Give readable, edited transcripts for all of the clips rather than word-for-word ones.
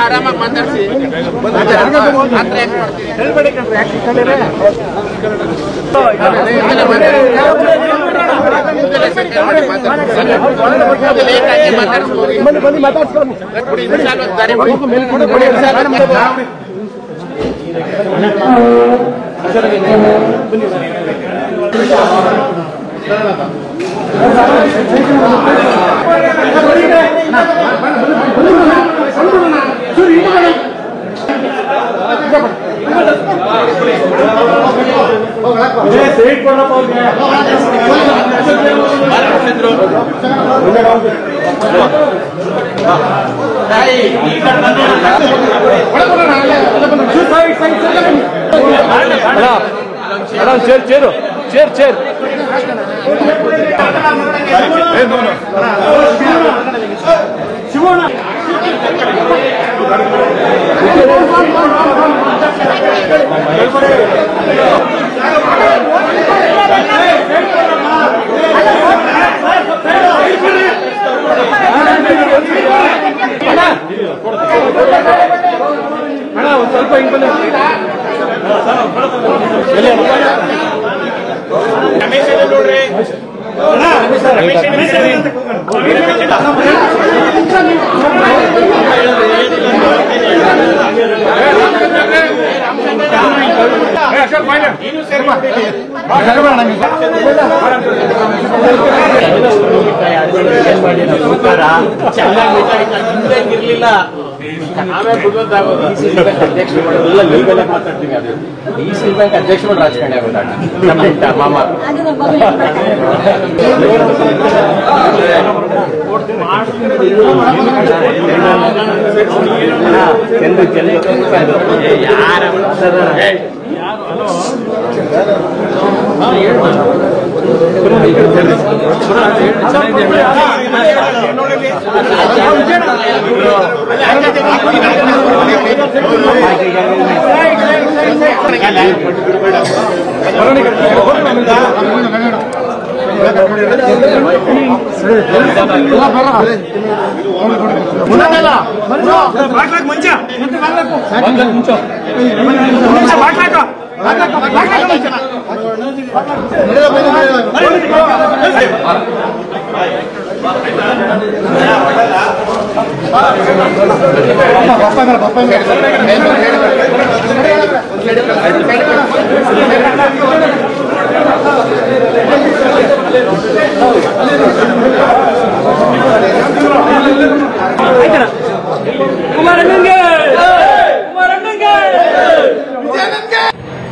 ಆರಾಮಾಗಿ ಮಾತಾಡಿಸಿ चेर ಸ್ವಲ್ಪ ಹಿಂಗ್ ಬನ್ನಿ ನೋಡ್ರಿ ಚೆನ್ನಾಗಿರ್ಲಿಲ್ಲ ನಾವೇ ಬುದ್ಧಿವಂತಾಗೋದು ಅಧ್ಯಕ್ಷ ಮಾತಾಡ್ತೀವಿ ಅದು ಡಿಸಿ ಬ್ಯಾಂಕ್ ಅಧ್ಯಕ್ಷ ಮಾಡಿ ರಾಜಕಾರಣಿ ಆಗೋದ ಮಾಮ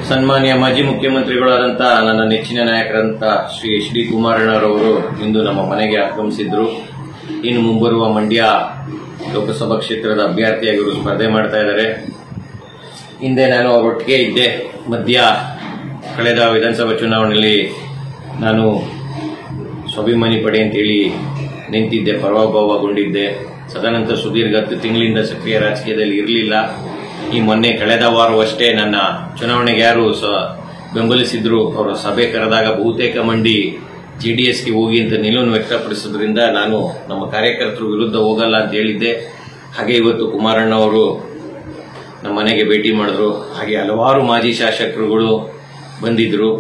ಸನ್ಮಾನ್ಯ ಮಾಜಿ ಮುಖ್ಯಮಂತ್ರಿಗಳಾದಂತಹ ನನ್ನ ನೆಚ್ಚಿನ ನಾಯಕರಂತ ಶ್ರೀ ಎಚ್ ಡಿ ಕುಮಾರಣ್ಣರವರು ಇಂದು ನಮ್ಮ ಮನೆಗೆ ಆಗಮಿಸಿದ್ರು. ಇನ್ನು ಮುಂಬರುವ ಮಂಡ್ಯ ಲೋಕಸಭಾ ಕ್ಷೇತ್ರದ ಅಭ್ಯರ್ಥಿಯಾಗಿ ಇವರು ಸ್ಪರ್ಧೆ ಮಾಡ್ತಾ ಇದ್ದಾರೆ. ಹಿಂದೆ ನಾನು ಅವರೊಟ್ಟಿಗೆ ಇದ್ದೆ. ಮಧ್ಯ ಕಳೆದ ವಿಧಾನಸಭಾ ಚುನಾವಣೆಯಲ್ಲಿ ನಾನು ಸ್ವಾಭಿಮಾನಿ ಪಡೆ ಅಂತೇಳಿ ನಿಂತಿದ್ದೆ, ಪರಾಭವಗೊಂಡಿದ್ದೆ. ಸದಾನಂತರ ಸುದೀರ್ಘ 10 ತಿಂಗಳಿಂದ ಸಕ್ರಿಯ ರಾಜಕೀಯದಲ್ಲಿ ಇರಲಿಲ್ಲ. ಈ ಮೊನ್ನೆ ಕಳೆದ ವಾರವಷ್ಟೇ ನನ್ನ ಚುನಾವಣೆಗೆ ಯಾರು ಬೆಂಬಲಿಸಿದ್ರು ಅವರ ಸಭೆ ಕರೆದಾಗ ಬಹುತೇಕ ಮಂದಿ ಜೆಡಿಎಸ್ಗೆ ಹೋಗಿ ಅಂತ ನಿಲುವನ್ನು ವ್ಯಕ್ತಪಡಿಸೋದ್ರಿಂದ ನಾನು ನಮ್ಮ ಕಾರ್ಯಕರ್ತರ ವಿರುದ್ಧ ಹೋಗಲ್ಲ ಅಂತ ಹೇಳಿದ್ದೆ. ಹಾಗೆ ಇವತ್ತು ಕುಮಾರಣ್ಣ ಅವರು ನಮ್ಮ ಮನೆಗೆ ಭೇಟಿ ಮಾಡಿದ್ರು. ಹಾಗೆ ಹಲವಾರು ಮಾಜಿ ಶಾಸಕರುಗಳು ಬಂದಿದ್ರು.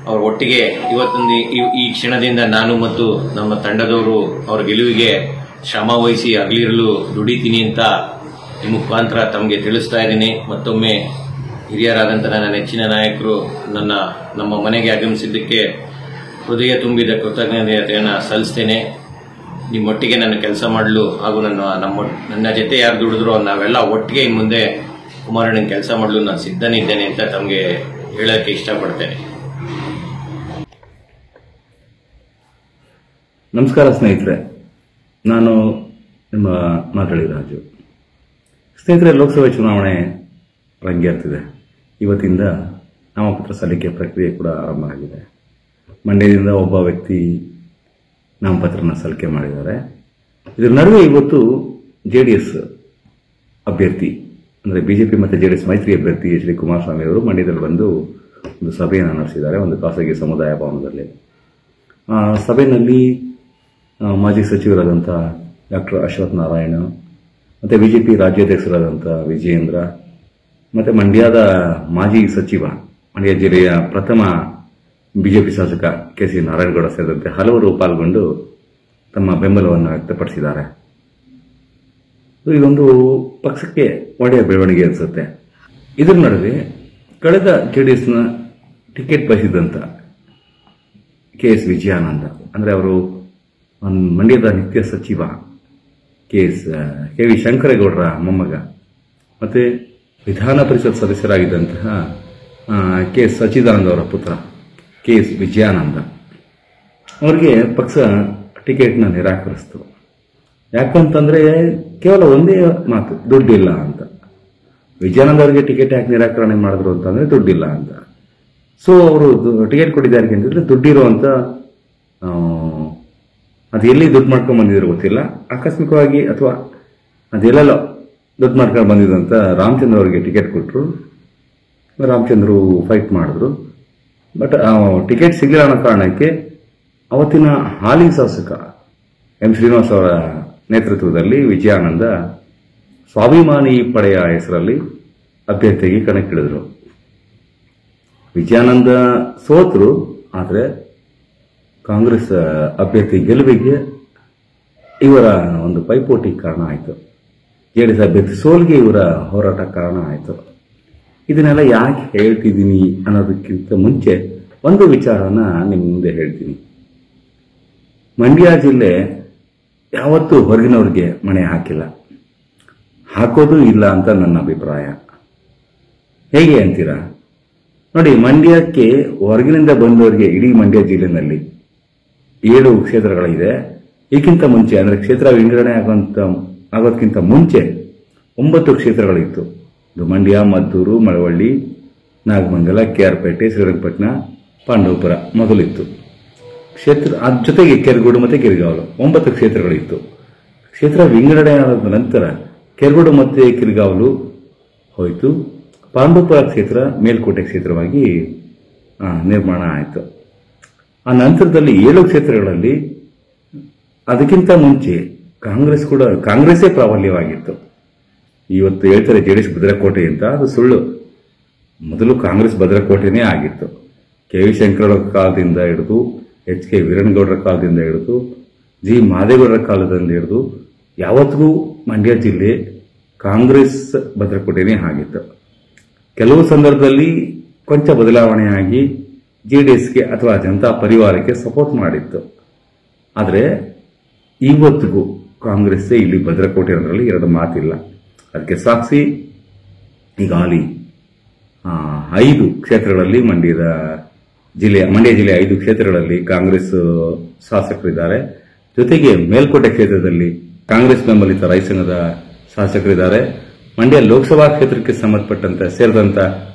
ಅವರ ಒಟ್ಟಿಗೆ ಇವತ್ತೊಂದು ಈ ಕ್ಷಣದಿಂದ ನಾನು ಮತ್ತು ನಮ್ಮ ತಂಡದವರು ಅವರ ಗೆಲುವಿಗೆ ಶ್ರಮ ವಹಿಸಿ ಹಗಲಿರಲು ದುಡಿತೀನಿ ಅಂತ ಈ ಮುಖಾಂತರ ತಮಗೆ ತಿಳಿಸ್ತಾ ಇದ್ದೀನಿ. ಮತ್ತೊಮ್ಮೆ ಹಿರಿಯರಾದಂಥ ನನ್ನ ನೆಚ್ಚಿನ ನಾಯಕರು ನಮ್ಮ ಮನೆಗೆ ಆಗಮಿಸಿದ್ದಕ್ಕೆ ಹೃದಯ ತುಂಬಿದ ಕೃತಜ್ಞತೆಯನ್ನು ಸಲ್ಲಿಸ್ತೇನೆ. ನಿಮ್ಮೊಟ್ಟಿಗೆ ನನ್ನ ಕೆಲಸ ಮಾಡಲು ಹಾಗೂ ನನ್ನ ಜೊತೆ ಯಾರು ದುಡಿದ್ರು ನಾವೆಲ್ಲ ಒಟ್ಟಿಗೆ ಇನ್ನು ಮುಂದೆ ಕುಮಾರಣ್ಣನ ಕೆಲಸ ಮಾಡಲು ನಾನು ಸಿದ್ಧನಿದ್ದೇನೆ ಅಂತ ತಮಗೆ ಹೇಳೋಕ್ಕೆ ಇಷ್ಟಪಡ್ತೇನೆ. ನಮಸ್ಕಾರ ಸ್ನೇಹಿತರೆ, ನಾನು ನಿಮ್ಮ ಮಾತಾಡಿ ರಾಜು. ಸ್ನೇಹಿತರೆ, ಲೋಕಸಭೆ ಚುನಾವಣೆ ರಂಗೇರ್ತಿದೆ. ಇವತ್ತಿಂದ ನಾಮಪತ್ರ ಸಲ್ಲಿಕೆ ಪ್ರಕ್ರಿಯೆ ಕೂಡ ಆರಂಭ ಆಗಿದೆ. ಮಂಡ್ಯದಿಂದ ಒಬ್ಬ ವ್ಯಕ್ತಿ ನಾಮಪತ್ರನ ಸಲ್ಲಿಕೆ ಮಾಡಿದ್ದಾರೆ. ಇದರ ನಡುವೆ ಇವತ್ತು ಜೆಡಿಎಸ್ ಅಭ್ಯರ್ಥಿ ಅಂದರೆ ಬಿಜೆಪಿ ಮತ್ತು ಜೆಡಿಎಸ್ ಮೈತ್ರಿ ಅಭ್ಯರ್ಥಿ ಎಚ್ ಡಿ ಕುಮಾರಸ್ವಾಮಿ ಅವರು ಮಂಡ್ಯದಲ್ಲಿ ಬಂದು ಒಂದು ಸಭೆಯನ್ನು ನಡೆಸಿದ್ದಾರೆ, ಒಂದು ಖಾಸಗಿ ಸಮುದಾಯ ಭವನದಲ್ಲಿ. ಸಭೆಯಲ್ಲಿ ಮಾಜಿ ಸಚಿವರಾದಂಥ ಡಾಕ್ಟರ್ ಅಶ್ವಥ್ ನಾರಾಯಣ, ಮತ್ತು ಬಿಜೆಪಿ ರಾಜ್ಯಾಧ್ಯಕ್ಷರಾದಂಥ ವಿಜಯೇಂದ್ರ, ಮತ್ತು ಮಂಡ್ಯದ ಮಾಜಿ ಸಚಿವ, ಮಂಡ್ಯ ಜಿಲ್ಲೆಯ ಪ್ರಥಮ ಬಿಜೆಪಿ ಶಾಸಕ ಕೆ ಸಿ ನಾರಾಯಣಗೌಡ ಸೇರಿದಂತೆ ಹಲವರು ಪಾಲ್ಗೊಂಡು ತಮ್ಮ ಬೆಂಬಲವನ್ನು ವ್ಯಕ್ತಪಡಿಸಿದ್ದಾರೆ. ಇದೊಂದು ಪಕ್ಷಕ್ಕೆ ಒಳ್ಳೆಯ ಬೆಳವಣಿಗೆ ಅನಿಸುತ್ತೆ. ಇದರ ನಡುವೆ ಕಳೆದ ಜೆಡಿಎಸ್ನ ಟಿಕೆಟ್ ಬಯಸಿದಂಥ ಕೆ ಎಸ್ ವಿಜಯಾನಂದ, ಅಂದರೆ ಅವರು ಮಂಡ್ಯದ ನಿತ್ಯ ಸಚಿವ ಕೆ ವಿ ಶಂಕರೇಗೌಡರ ಮೊಮ್ಮಗ, ಮತ್ತು ವಿಧಾನ ಪರಿಷತ್ ಸದಸ್ಯರಾಗಿದ್ದಂತಹ ಕೆ ಎಸ್ ಸಚ್ಚಿದಾನಂದ ಅವರ ಪುತ್ರ ಕೆ ಎಸ್ ವಿಜಯಾನಂದ ಅವರಿಗೆ ಪಕ್ಷ ಟಿಕೆಟ್ನ ನಿರಾಕರಿಸಿತು. ಯಾಕಂತಂದ್ರೆ ಕೇವಲ ಒಂದೇ ಮಾತು, ದುಡ್ಡಿಲ್ಲ ಅಂತ. ವಿಜಯಾನಂದ ಅವರಿಗೆ ಟಿಕೆಟ್ ಯಾಕೆ ನಿರಾಕರಣೆ ಮಾಡಿದ್ರು ಅಂತಂದ್ರೆ ದುಡ್ಡಿಲ್ಲ ಅಂತ. ಸೊ ಅವರು ಟಿಕೆಟ್ ಕೊಟ್ಟಿದ್ದಾರೆ ಅಂತಂದ್ರೆ ದುಡ್ಡಿರುವಂತ, ಅದು ಎಲ್ಲಿ ದುಡ್ಡು ಮಾಡ್ಕೊಂಡು ಬಂದಿದ್ರು ಗೊತ್ತಿಲ್ಲ, ಆಕಸ್ಮಿಕವಾಗಿ ಅಥವಾ ಅದೆಲ್ಲೆಲ್ಲ ದುಡ್ಡು ಮಾಡ್ಕೊಂಡು ಬಂದಿದ್ದಂತ ರಾಮಚಂದ್ರ ಅವರಿಗೆ ಟಿಕೆಟ್ ಕೊಟ್ಟರು. ರಾಮಚಂದ್ರು ಫೈಟ್ ಮಾಡಿದ್ರು. ಬಟ್ ಟಿಕೆಟ್ ಸಿಗಲಿಲ್ಲ ಅನ್ನೋ ಕಾರಣಕ್ಕೆ ಅವತ್ತಿನ ಹಾಲಿ ಶಾಸಕ ಎಂ ಶ್ರೀನಿವಾಸ್ ಅವರ ನೇತೃತ್ವದಲ್ಲಿ ವಿಜಯಾನಂದ ಸ್ವಾಭಿಮಾನಿ ಪಡೆಯ ಹೆಸರಲ್ಲಿ ಅಭ್ಯರ್ಥಿಗೆ ಕಣಕ್ಕಿಳಿದ್ರು. ವಿಜಯಾನಂದ ಸೋತರು, ಆದರೆ ಕಾಂಗ್ರೆಸ್ ಅಭ್ಯರ್ಥಿ ಗೆಲುವಿಗೆ ಇವರ ಒಂದು ಪೈಪೋಟಿ ಕಾರಣ ಆಯಿತು. ಜೆಡಿಎಸ್ ಅಭ್ಯರ್ಥಿ ಸೋಲಿಗೆ ಇವರ ಹೋರಾಟ ಕಾರಣ ಆಯಿತು. ಇದನ್ನೆಲ್ಲ ಯಾಕೆ ಹೇಳ್ತಿದ್ದೀನಿ ಅನ್ನೋದಕ್ಕಿಂತ ಮುಂಚೆ ಒಂದು ವಿಚಾರನ ನಿಮ್ಮ ಮುಂದೆ ಹೇಳ್ತೀನಿ. ಮಂಡ್ಯ ಜಿಲ್ಲೆ ಯಾವತ್ತೂ ಹೊರಗಿನವ್ರಿಗೆ ಮಣೆ ಹಾಕಿಲ್ಲ, ಹಾಕೋದು ಇಲ್ಲ ಅಂತ ನನ್ನ ಅಭಿಪ್ರಾಯ. ಹೇಗೆ ಅಂತೀರಾ? ನೋಡಿ, ಮಂಡ್ಯಕ್ಕೆ ಹೊರಗಿನಿಂದ ಬಂದವರಿಗೆ ಇಡೀ ಮಂಡ್ಯ ಜಿಲ್ಲೆನಲ್ಲಿ 7 ಕ್ಷೇತ್ರಗಳಿದೆ. ಈಗಿಂತ ಮುಂಚೆ ಅಂದರೆ ಕ್ಷೇತ್ರ ವಿಂಗಡಣೆ ಆಗೋದಕ್ಕಿಂತ ಮುಂಚೆ 9 ಕ್ಷೇತ್ರಗಳಿತ್ತು. ಇದು ಮಂಡ್ಯ, ಮದ್ದೂರು, ಮಳವಳ್ಳಿ, ನಾಗಮಂಗಲ, ಕೆಆರ್ಪೇಟೆ, ಶ್ರೀರಂಗಪಟ್ಟಣ, ಪಾಂಡವಪುರ ಮೊದಲಿತ್ತು ಕ್ಷೇತ್ರ. ಅದ್ರ ಜೊತೆಗೆ ಕೆರಗೋಡು ಮತ್ತು ಕಿರ್ಗಾವಲು 9 ಕ್ಷೇತ್ರಗಳಿತ್ತು. ಕ್ಷೇತ್ರ ವಿಂಗಡಣೆ ಆದ ನಂತರ ಕೆರಗೋಡು ಮತ್ತು ಕಿರ್ಗಾವಲು ಹೋಯಿತು. ಪಾಂಡವಪುರ ಕ್ಷೇತ್ರ ಮೇಲ್ಕೋಟೆ ಕ್ಷೇತ್ರವಾಗಿ ನಿರ್ಮಾಣ ಆಯಿತು. ಆ ನಂತರದಲ್ಲಿ 7 ಕ್ಷೇತ್ರಗಳಲ್ಲಿ ಅದಕ್ಕಿಂತ ಮುಂಚೆ ಕಾಂಗ್ರೆಸ್ಸೇ ಪ್ರಾಬಲ್ಯವಾಗಿತ್ತು. ಇವತ್ತು ಹೇಳ್ತಾರೆ ಜೆಡಿಎಸ್ ಭದ್ರಕೋಟೆ ಅಂತ, ಅದು ಸುಳ್ಳು. ಮೊದಲು ಕಾಂಗ್ರೆಸ್ ಭದ್ರಕೋಟೆನೇ ಆಗಿತ್ತು. ಕೆ ವಿ ಶಂಕರಗೌಡರ ಕಾಲದಿಂದ ಹಿಡಿದು ಎಚ್ ಕೆ ವೀರಣ್ಣಗೌಡರ ಕಾಲದಿಂದ ಹಿಡಿದು ಜಿ ಮಾದೇಗೌಡರ ಕಾಲದಿಂದ ಹಿಡಿದು ಯಾವತ್ತಿಗೂ ಮಂಡ್ಯ ಜಿಲ್ಲೆ ಕಾಂಗ್ರೆಸ್ ಭದ್ರಕೋಟೆನೇ ಆಗಿತ್ತು. ಕೆಲವು ಸಂದರ್ಭದಲ್ಲಿ ಕೊಂಚ ಬದಲಾವಣೆಯಾಗಿ ಜೆಡಿಎಸ್ಗೆ ಅಥವಾ ಜನತಾ ಪರಿವಾರಕ್ಕೆ ಸಪೋರ್ಟ್ ಮಾಡಿತ್ತು. ಆದರೆ ಇವತ್ತಿಗೂ ಕಾಂಗ್ರೆಸ್ಸೇ ಇಲ್ಲಿ ಭದ್ರಕೋಟೆ ಅನ್ನೋದ್ರಲ್ಲಿ 2 ಮಾತಿಲ್ಲ. ಅದಕ್ಕೆ ಸಾಕ್ಷಿ ಈಗಾಗಲೇ 5 ಕ್ಷೇತ್ರಗಳಲ್ಲಿ ಮಂಡ್ಯ ಜಿಲ್ಲೆಯ 5 ಕ್ಷೇತ್ರಗಳಲ್ಲಿ ಕಾಂಗ್ರೆಸ್ ಶಾಸಕರಿದ್ದಾರೆ. ಜೊತೆಗೆ ಮೇಲ್ಕೋಟೆ ಕ್ಷೇತ್ರದಲ್ಲಿ ಕಾಂಗ್ರೆಸ್ ಬೆಂಬಲಿತ ರೈತ ಸಂಘದ ಶಾಸಕರಿದ್ದಾರೆ. ಮಂಡ್ಯ ಲೋಕಸಭಾ ಕ್ಷೇತ್ರಕ್ಕೆ ಸಂಬಂಧಪಟ್ಟಂತೆ ಸೇರಿದಂತ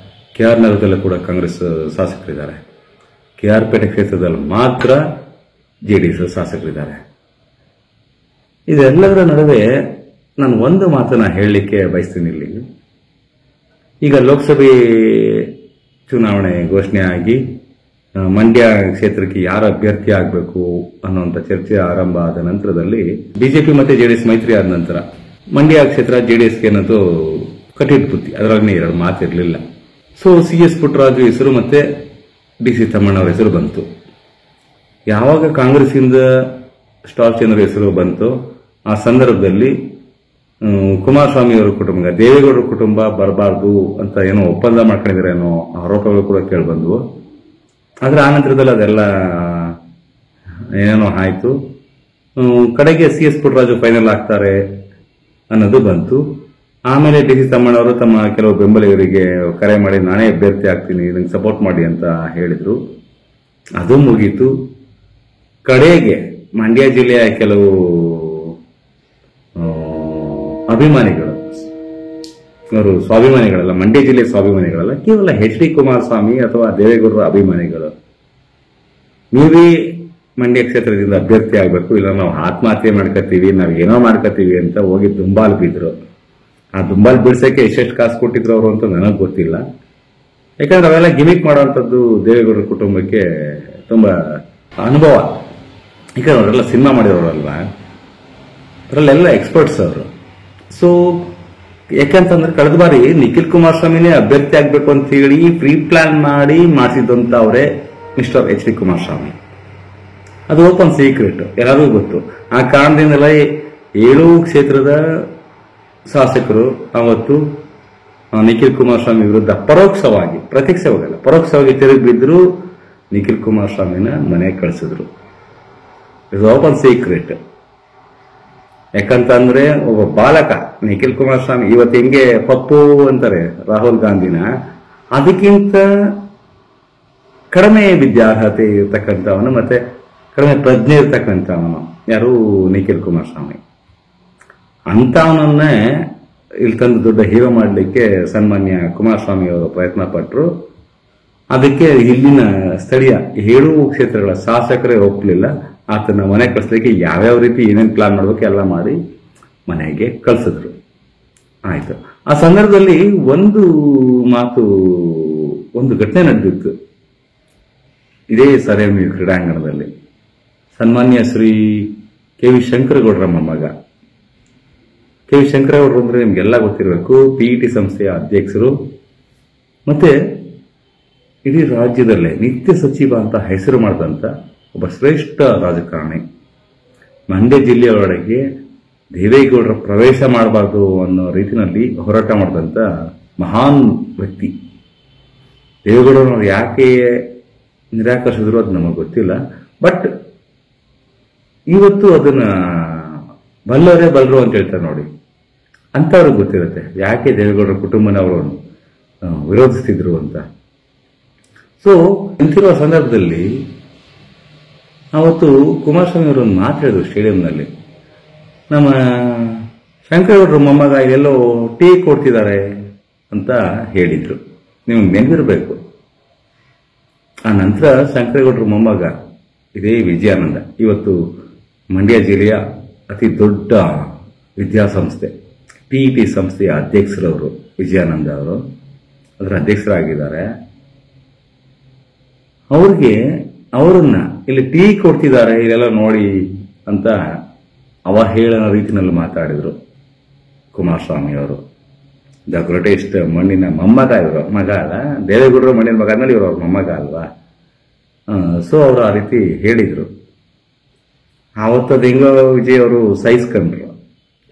ಕೆಆರ್ ನಗರದಲ್ಲೂ ಕೂಡ ಕಾಂಗ್ರೆಸ್ ಶಾಸಕರಿದ್ದಾರೆ. ಕೆಆರ್ ಪೇಟೆ ಕ್ಷೇತ್ರದಲ್ಲಿ ಮಾತ್ರ ಜೆಡಿಎಸ್ ಶಾಸಕರಿದ್ದಾರೆ. ಇದೆಲ್ಲದರ ನಡುವೆ ನಾನು ಒಂದು ಮಾತನ್ನ ಹೇಳಲಿಕ್ಕೆ ಬಯಸ್ತೀನಿ. ಇಲ್ಲಿ ಈಗ ಲೋಕಸಭೆ ಚುನಾವಣೆ ಘೋಷಣೆ ಆಗಿ ಮಂಡ್ಯ ಕ್ಷೇತ್ರಕ್ಕೆ ಯಾರು ಅಭ್ಯರ್ಥಿ ಆಗಬೇಕು ಅನ್ನುವಂಥ ಚರ್ಚೆ ಆರಂಭ ಆದ ನಂತರದಲ್ಲಿ ಬಿಜೆಪಿ ಮತ್ತೆ ಜೆಡಿಎಸ್ ಮೈತ್ರಿ ಆದ ನಂತರ ಮಂಡ್ಯ ಕ್ಷೇತ್ರ ಜೆಡಿಎಸ್ಗೆ ಅನ್ನೋದು ಕಟ್ಟಿಟ್ಟು ಬುತ್ತಿ, ಅದರಲ್ಲಿ 2 ಮಾತಿರಲಿಲ್ಲ. ಸೊ CS ಪುಟ್ಟರಾಜು ಹೆಸರು ಮತ್ತೆ DC ತಮ್ಮಣ್ಣವರ ಹೆಸರು ಬಂತು. ಯಾವಾಗ ಕಾಂಗ್ರೆಸ್ಸಿಂದ ಸ್ಟಾರ್ ಚಂದ್ರ ಹೆಸರು ಬಂತು, ಆ ಸಂದರ್ಭದಲ್ಲಿ ಕುಮಾರಸ್ವಾಮಿ ಅವರ ಕುಟುಂಬ, ದೇವೇಗೌಡರ ಕುಟುಂಬ ಬರಬಾರ್ದು ಅಂತ ಏನೋ ಒಪ್ಪಂದ ಮಾಡ್ಕೊಂಡಿದ್ದಾರೆ ಅನ್ನೋ ಆರೋಪಗಳು ಕೂಡ ಕೇಳಿಬಂದವು. ಆದ್ರೆ ಆ ನಂತರದಲ್ಲಿ ಅದೆಲ್ಲ ಏನೇನೋ ಆಯ್ತು. ಕಡೆಗೆ CS ಪುಟ್ಟರಾಜು ಫೈನಲ್ ಆಗ್ತಾರೆ ಅನ್ನೋದು ಬಂತು. ಆಮೇಲೆ DC ತಮ್ಮಣ್ಣವರು ತಮ್ಮ ಕೆಲವು ಬೆಂಬಲಿಗರಿಗೆ ಕರೆ ಮಾಡಿ ನಾನೇ ಅಭ್ಯರ್ಥಿ ಆಗ್ತೀನಿ, ನಂಗೆ ಸಪೋರ್ಟ್ ಮಾಡಿ ಅಂತ ಹೇಳಿದ್ರು. ಅದು ಮುಗೀತು. ಕಡೆಗೆ ಮಂಡ್ಯ ಜಿಲ್ಲೆಯ ಕೆಲವು ಅಭಿಮಾನಿಗಳು, ಅವರು ಸ್ವಾಭಿಮಾನಿಗಳಲ್ಲ, ಮಂಡ್ಯ ಜಿಲ್ಲೆಯ ಸ್ವಾಭಿಮಾನಿಗಳಲ್ಲ, ಕೇವಲ HD ಕುಮಾರಸ್ವಾಮಿ ಅಥವಾ ದೇವೇಗೌಡರ ಅಭಿಮಾನಿಗಳು, ನೀವೇ ಮಂಡ್ಯ ಕ್ಷೇತ್ರದಿಂದ ಅಭ್ಯರ್ಥಿ ಆಗಬೇಕು, ಇಲ್ಲ ನಾವು ಆತ್ಮಹತ್ಯೆ ಮಾಡ್ಕೋತೀವಿ, ನಾವು ಏನೋ ಮಾಡ್ಕೋತೀವಿ ಅಂತ ಹೋಗಿ ದುಂಬಾಲ್ ಬಿದ್ರು. ಆ ದುಂಬಾಲ್ ಬಿಡ್ಸಕ್ಕೆ ಎಷ್ಟೆಷ್ಟು ಕಾಸು ಕೊಟ್ಟಿದ್ರು ಅವರು ಅಂತ ನನಗೆ ಗೊತ್ತಿಲ್ಲ. ಯಾಕಂದ್ರೆ ಅವೆಲ್ಲ ಗಿಮಿಕ್ ಮಾಡುವಂಥದ್ದು ದೇವೇಗೌಡರ ಕುಟುಂಬಕ್ಕೆ ತುಂಬಾ ಅನುಭವ. ಯಾಕಂದ್ರೆ ಅವರೆಲ್ಲ ಸಿನಿಮಾ ಮಾಡಿದವರಲ್ವಾ, ಅದರಲ್ಲೆಲ್ಲ ಎಕ್ಸ್ಪರ್ಟ್ಸ್ ಅವರು. ಸೊ ಯಾಕಂತಂದ್ರೆ ಕಳೆದ ಬಾರಿ ನಿಖಿಲ್ ಕುಮಾರಸ್ವಾಮಿನೇ ಅಭ್ಯರ್ಥಿ ಆಗ್ಬೇಕು ಅಂತ ಹೇಳಿ ಪ್ರೀ ಪ್ಲಾನ್ ಮಾಡಿ ಮಾಡಿಸಿದಂತ ಅವರೇ ಮಿಸ್ಟರ್ ಎಚ್ ಡಿ ಕುಮಾರಸ್ವಾಮಿ. ಅದು ಓಪನ್ ಸೀಕ್ರೆಟ್, ಎಲ್ಲರಿಗೂ ಗೊತ್ತು. ಆ ಕಾರಣದಿಂದಲೇ 7 ಕ್ಷೇತ್ರದ ಶಾಸಕರು ಅವತ್ತು ನಿಖಿಲ್ ಕುಮಾರಸ್ವಾಮಿ ವಿರುದ್ಧ ಪರೋಕ್ಷವಾಗಿ, ಪ್ರತ್ಯಕ್ಷವಾಗಲ್ಲ, ಪರೋಕ್ಷವಾಗಿ ತಿರುಗಿ ಬಿದ್ದರು, ನಿಖಿಲ್ ಕುಮಾರಸ್ವಾಮಿನ ಮನೆಗೆ ಕಳಿಸಿದ್ರು. ಇದು ಓಪನ್ ಸೀಕ್ರೆಟ್. ಯಾಕಂತಂದ್ರೆ ಒಬ್ಬ ಬಾಲಕ ನಿಖಿಲ್ ಕುಮಾರಸ್ವಾಮಿ ಇವತ್ತು ಹೆಂಗೆ ಪಪ್ಪು ಅಂತಾರೆ ರಾಹುಲ್ ಗಾಂಧಿನ, ಅದಕ್ಕಿಂತ ಕಡಿಮೆ ವಿದ್ಯಾರ್ಹತೆ ಇರ್ತಕ್ಕಂಥವನು ಮತ್ತೆ ಕಡಿಮೆ ಪ್ರಜ್ಞೆ ಇರ್ತಕ್ಕಂಥವನು ಯಾರು ನಿಖಿಲ್ ಕುಮಾರಸ್ವಾಮಿ. ಅಂತವನನ್ನೇ ಇಲ್ಲಿ ತಂದು ದೊಡ್ಡ ಹೀರೋ ಮಾಡಲಿಕ್ಕೆ ಸನ್ಮಾನ್ಯ ಕುಮಾರಸ್ವಾಮಿ ಅವರು ಪ್ರಯತ್ನ ಪಟ್ಟರು. ಅದಕ್ಕೆ ಇಲ್ಲಿನ ಸ್ಥಳೀಯ 7 ಕ್ಷೇತ್ರಗಳ ಶಾಸಕರೇ ಒಪ್ಪಲಿಲ್ಲ. ಆತನ ಮನೆ ಕಳಿಸ್ಲಿಕ್ಕೆ ಯಾವ್ಯಾವ ರೀತಿ ಏನೇನು ಪ್ಲಾನ್ ಮಾಡ್ಬೇಕು ಎಲ್ಲ ಮಾಡಿ ಮನೆಗೆ ಕಳಿಸಿದ್ರು. ಆಯ್ತು. ಆ ಸಂದರ್ಭದಲ್ಲಿ ಒಂದು ಘಟನೆ ನಡೆದಿತ್ತು ಇದೇ ಸರೇಮಿ ಕ್ರೀಡಾಂಗಣದಲ್ಲಿ. ಸನ್ಮಾನ್ಯ ಶ್ರೀ ಕೆ ವಿ ಶಂಕರಗೌಡರ ಮೊಮ್ಮಗ. ಕೆ ವಿ ಶಂಕರಗೌಡರು ಅಂದ್ರೆ ನಿಮ್ಗೆಲ್ಲ ಗೊತ್ತಿರಬೇಕು, ಪಿಇಟಿ ಸಂಸ್ಥೆಯ ಅಧ್ಯಕ್ಷರು, ಮತ್ತೆ ಇಡೀ ರಾಜ್ಯದಲ್ಲೇ ನಿತ್ಯ ಸಚಿವ ಅಂತ ಹೆಸರು ಮಾಡಿದಂತ ಒಬ್ಬ ಶ್ರೇಷ್ಠ ರಾಜಕಾರಣಿ. ಮಂಡ್ಯ ಜಿಲ್ಲೆಯೊಳಗೆ ದೇವೇಗೌಡರ ಪ್ರವೇಶ ಮಾಡಬಾರ್ದು ಅನ್ನೋ ರೀತಿಯಲ್ಲಿ ಹೋರಾಟ ಮಾಡಿದಂತ ಮಹಾನ್ ವ್ಯಕ್ತಿ. ದೇವೇಗೌಡರನ್ನು ಯಾಕೆ ನಿರಾಕರಿಸಿದ್ರು ಅದು ನಮಗೆ ಗೊತ್ತಿಲ್ಲ. ಬಟ್ ಇವತ್ತು ಅದನ್ನ ಬಲ್ಲವರೇ ಬಲ್ಲರು ಅಂತ ಹೇಳ್ತಾರೆ ನೋಡಿ, ಅಂತವ್ರಿಗೆ ಗೊತ್ತಿರುತ್ತೆ ಯಾಕೆ ದೇವೇಗೌಡರ ಕುಟುಂಬನವರು ವಿರೋಧಿಸ್ತಿದ್ರು ಅಂತ. ಸೊ ಇಂತಿರುವ ಸಂದರ್ಭದಲ್ಲಿ ಅವತ್ತು ಕುಮಾರಸ್ವಾಮಿ ಅವರು ಒಂದು ಮಾತು ಹೇಳಿದ್ರು ಸ್ಟೇಡಿಯಂನಲ್ಲಿ, ನಮ್ಮ ಶಂಕರಗೌಡರ ಮೊಮ್ಮಗ ಎಲ್ಲೋ ಟೀ ಕೊಡ್ತಿದ್ದಾರೆ ಅಂತ ಹೇಳಿದ್ರು. ನಿಮ್ಗೆ ನೆನಪಿರಬೇಕು. ಆ ನಂತರ ಶಂಕರಗೌಡರ ಮೊಮ್ಮಗ ಇದೇ ವಿಜಯಾನಂದ ಇವತ್ತು ಮಂಡ್ಯ ಜಿಲ್ಲೆಯ ಅತಿ ದೊಡ್ಡ ವಿದ್ಯಾಸಂಸ್ಥೆ ಪಿಇಟಿ ಸಂಸ್ಥೆಯ ಅಧ್ಯಕ್ಷರವರು. ವಿಜಯಾನಂದ ಅವರು ಅದರ ಅಧ್ಯಕ್ಷರಾಗಿದ್ದಾರೆ. ಅವರನ್ನ ಇಲ್ಲಿ ಟೀ ಕೊಡ್ತಿದ್ದಾರೆ ಇಲ್ಲೆಲ್ಲ ನೋಡಿ ಅಂತ ಅವಹೇಳನ ರೀತಿಯಲ್ಲಿ ಮಾತಾಡಿದ್ರು ಕುಮಾರಸ್ವಾಮಿ ಅವರು. ದ ಗ್ರೇಟೆಸ್ಟ್ ಮಣ್ಣಿನ ಮೊಮ್ಮಗ ಇವರು, ಮಗ ಅಲ್ಲ, ದೇವೇಗೌಡರ ಮಣ್ಣಿನ ಮಗ ಆದ್ಮೇಲೆ ಇವರು ಅವ್ರ ಮೊಮ್ಮಗ ಅಲ್ವಾ. ಸೊ ಅವರು ಆ ರೀತಿ ಹೇಳಿದ್ರು. ಆವತ್ತದು ಹೆಂಗೋ ವಿಜಯ್ ಅವರು ಸಹಿಸ್ಕೊಂಡ್ರು,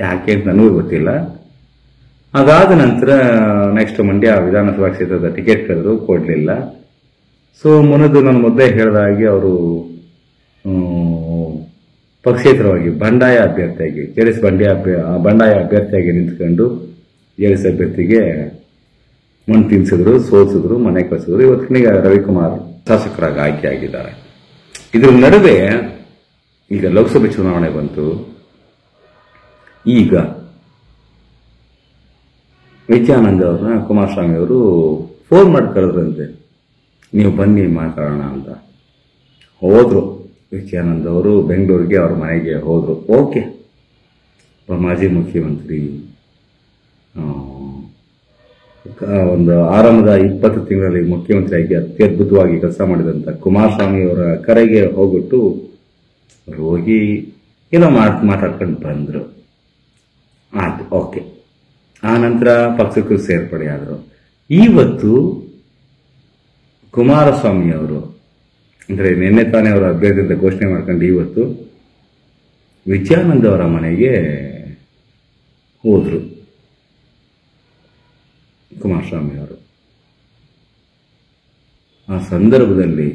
ಯಾಕೆ ಅಂತ ನನಗೂ ಗೊತ್ತಿಲ್ಲ. ಅದಾದ ನಂತರ ನೆಕ್ಸ್ಟ್ ಮಂಡ್ಯ ವಿಧಾನಸಭಾ ಕ್ಷೇತ್ರದ ಟಿಕೆಟ್ ಕೇಳಿದ್ರು, ಕೊಡಲಿಲ್ಲ. ಸೊ ಮುನದು ನನ್ನ ಮೊದಲೇ ಹೇಳಿದ ಹಾಗೆ ಅವರು ಪಕ್ಷೇತರವಾಗಿ ಬಂಡಾಯ ಅಭ್ಯರ್ಥಿಯಾಗಿ ಜೆಡಿಎಸ್ ಬಂಡಾಯ ಅಭ್ಯರ್ಥಿಯಾಗಿ ನಿಂತ್ಕೊಂಡು ಜೆಡಿಎಸ್ ಅಭ್ಯರ್ಥಿಗೆ ಮಣ್ಣು ತಿನ್ಸಿದ್ರು, ಸೋಲಿಸಿದ್ರು, ಮನೆ ಕಳಿಸಿದ್ರು. ಇವತ್ತಿನ ರವಿಕುಮಾರ್ ಶಾಸಕರಾಗಿ ಆಯ್ಕೆಯಾಗಿದ್ದಾರೆ. ಇದ್ರ ನಡುವೆ ಈಗ ಲೋಕಸಭೆ ಚುನಾವಣೆ ಬಂತು. ಈಗ ವಿಜಯಾನಂದ ಅವ್ರನ್ನ ಕುಮಾರಸ್ವಾಮಿ ಅವರು ಫೋನ್ ಮಾಡಿ ಕರೆದ್ರಂತೆ, ನೀವು ಬನ್ನಿ ಮಾತಾಡೋಣ ಅಂತ. ಹೋದ್ರು ವಿಜಯಾನಂದ ಅವರು ಬೆಂಗಳೂರಿಗೆ, ಅವ್ರ ಮನೆಗೆ ಹೋದ್ರು. ಓಕೆ, ಮಾಜಿ ಮುಖ್ಯಮಂತ್ರಿ, ಒಂದು ಆರಂಭದ 20 ತಿಂಗಳಲ್ಲಿ ಮುಖ್ಯಮಂತ್ರಿಯಾಗಿ ಅತ್ಯದ್ಭುತವಾಗಿ ಕೆಲಸ ಮಾಡಿದಂಥ ಕುಮಾರಸ್ವಾಮಿ ಅವರ ಕರೆಗೆ ಹೋಗ್ಬಿಟ್ಟು ಹೋಗಿ ಏನೋ ಮಾತಾಡ್ಕೊಂಡು ಬಂದರು. ಆಯ್ತು, ಓಕೆ. ಆ ನಂತರ ಪಕ್ಷಕ್ಕೂ ಸೇರ್ಪಡೆ ಆದರು. ಇವತ್ತು ಕುಮಾರಸ್ವಾಮಿ ಅವರು ಅಂದರೆ ನಿನ್ನೆ ತಾನೇ ಅವರ ಅಭ್ಯರ್ಥಿ ಘೋಷಣೆ ಮಾಡ್ಕೊಂಡು ಇವತ್ತು ವಿಜಯಾನಂದ ಅವರ ಮನೆಗೆ ಹೋದರು ಕುಮಾರಸ್ವಾಮಿ ಅವರು. ಆ ಸಂದರ್ಭದಲ್ಲಿ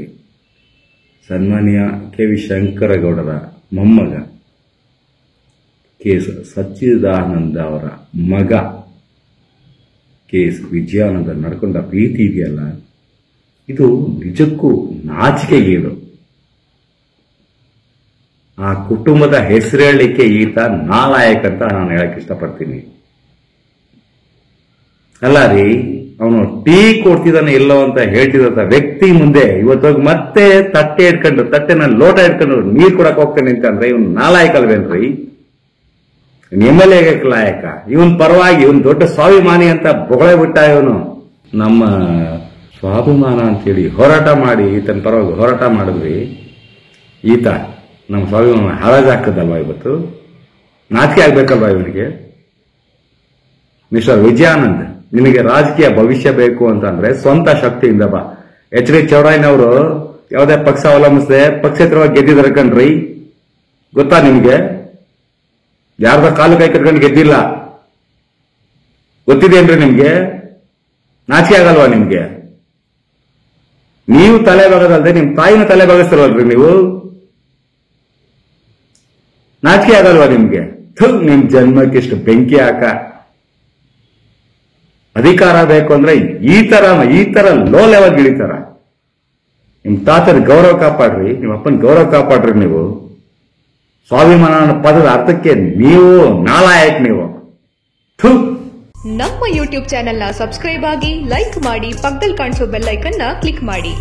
ಸನ್ಮಾನ್ಯ ಕೆ ವಿ ಶಂಕರಗೌಡರ ಮೊಮ್ಮಗ ಕೆ ಸಚ್ಚಿದಾನಂದ ಅವರ ಮಗ ಕೆ ವಿಜಯಾನಂದ ನಡ್ಕೊಂಡ ಪ್ರೀತಿ ಇದೆಯಲ್ಲ, ಇದು ನಿಜಕ್ಕೂ ನಾಚಿಕೆಗೇಡು. ಆ ಕುಟುಂಬದ ಹೆಸರು ಹೇಳಲಿಕ್ಕೆ ಈತ ನಾಲಾಯಕ ಅಂತ ನಾನು ಹೇಳಕ್ ಇಷ್ಟಪಡ್ತೀನಿ. ಅಲ್ಲ ರೀ, ಅವನು ಟೀ ಕೊಡ್ತಿದ್ದಾನೆ ಎಲ್ಲೋ ಅಂತ ಹೇಳ್ತಿದ್ದ ವ್ಯಕ್ತಿ ಮುಂದೆ ಇವತ್ತೋಗಿ ಮತ್ತೆ ತಟ್ಟೆನ ಲೋಟ ಇಟ್ಕೊಂಡು ನೀರು ಕೊಡಕ್ ಹೋಗ್ತಾನೆ ಅಂತಂದ್ರೆ ಇವನು ನಾಲಾಯಕ ಅಲ್ವೇನ್ರಿ? MLA ಲಾಯಕ? ಇವನ್ ಪರವಾಗಿ ಇವನ್ ದೊಡ್ಡ ಸ್ವಾಭಿಮಾನಿ ಅಂತ ಬೊಗಳೆ ಬಿಟ್ಟ ಇವನು. ನಮ್ಮ ಸ್ವಾಭಿಮಾನ ಅಂತೇಳಿ ಹೋರಾಟ ಮಾಡಿ ಈತನ ಪರವಾಗಿ ಹೋರಾಟ ಮಾಡಿದ್ರಿ, ಈತ ನಮ್ಮ ಸ್ವಾಭಿಮಾನ ಹಾಳಾಗಿ ಹಾಕದಲ್ವಾ? ಇವತ್ತು ನಾಚಿಕೆ ಆಗ್ಬೇಕಲ್ವಾ ಇವನಿಗೆ? ಮಿಸ್ಟರ್ ವಿಜಯಾನಂದ್, ನಿನಗೆ ರಾಜಕೀಯ ಭವಿಷ್ಯ ಬೇಕು ಅಂತಂದ್ರೆ ಸ್ವಂತ ಶಕ್ತಿಯಿಂದ ಬಾ. ಎಚ್ ಡಿ ಚೌಡಯ್ಯನವರು ಯಾವುದೇ ಪಕ್ಷ ಅವಲಂಬಿಸದೆ ಪಕ್ಷೇತರವಾಗಿ ಗೆದ್ದಿದ್ದಾರೆ ಕಣ್ರಿ. ಗೊತ್ತಾ ನಿಮ್ಗೆ? ಯಾರ್ದ ಕಾಲು ಕೈ ಕಟ್ಕೊಂಡು ಗೆದ್ದಿಲ್ಲ. ಗೊತ್ತಿದೇನ್ರಿ ನಿಮ್ಗೆ? ನಾಚಿಕೆ ಆಗಲ್ವಾ ನಿಮ್ಗೆ? ನೀವು ತಲೆ ಬಾಗದಲ್ದೆ ನಿಮ್ ತಾಯಿನ ತಲೆ ಬಾಗಿಸ್ತಾರಲ್ರಿ ನೀವು. ನಾಚಿಕೆ ಆಗಲ್ವಾ ನಿಮ್ಗೆ? ನಿಮ್ ಜನ್ಮಕ್ಕಿಷ್ಟು ಬೆಂಕಿ ಹಾಕ. ಅಧಿಕಾರ ಬೇಕು ಅಂದ್ರೆ ಈ ತರ ಲೋ ಲೆವೆಲ್ ಇಳಿತಾರ. ನಿಮ್ ತಾತನ ಗೌರವ ಕಾಪಾಡ್ರಿ, ನಿಮ್ಮ ಅಪ್ಪನ ಗೌರವ ಕಾಪಾಡ್ರಿ. ನೀವು ಸ್ವಾಭಿಮಾನ ಅನ್ನೋ ಪದದ ಅರ್ಥಕ್ಕೆ ನೀವು ನಾಲಾಯಕ್. ನೀವು ನಮ್ಮ ಯೂಟ್ಯೂಬ್ ಚಾನೆಲ್ನ ಸಬ್ಸ್ಕ್ರೈಬ್ ಆಗಿ, ಲೈಕ್ ಮಾಡಿ, ಪಕ್ಕದಲ್ಲಿ ಕಾಣಿಸೋ ಬೆಲ್ ಐಕನ್ನ ಕ್ಲಿಕ್ ಮಾಡಿ.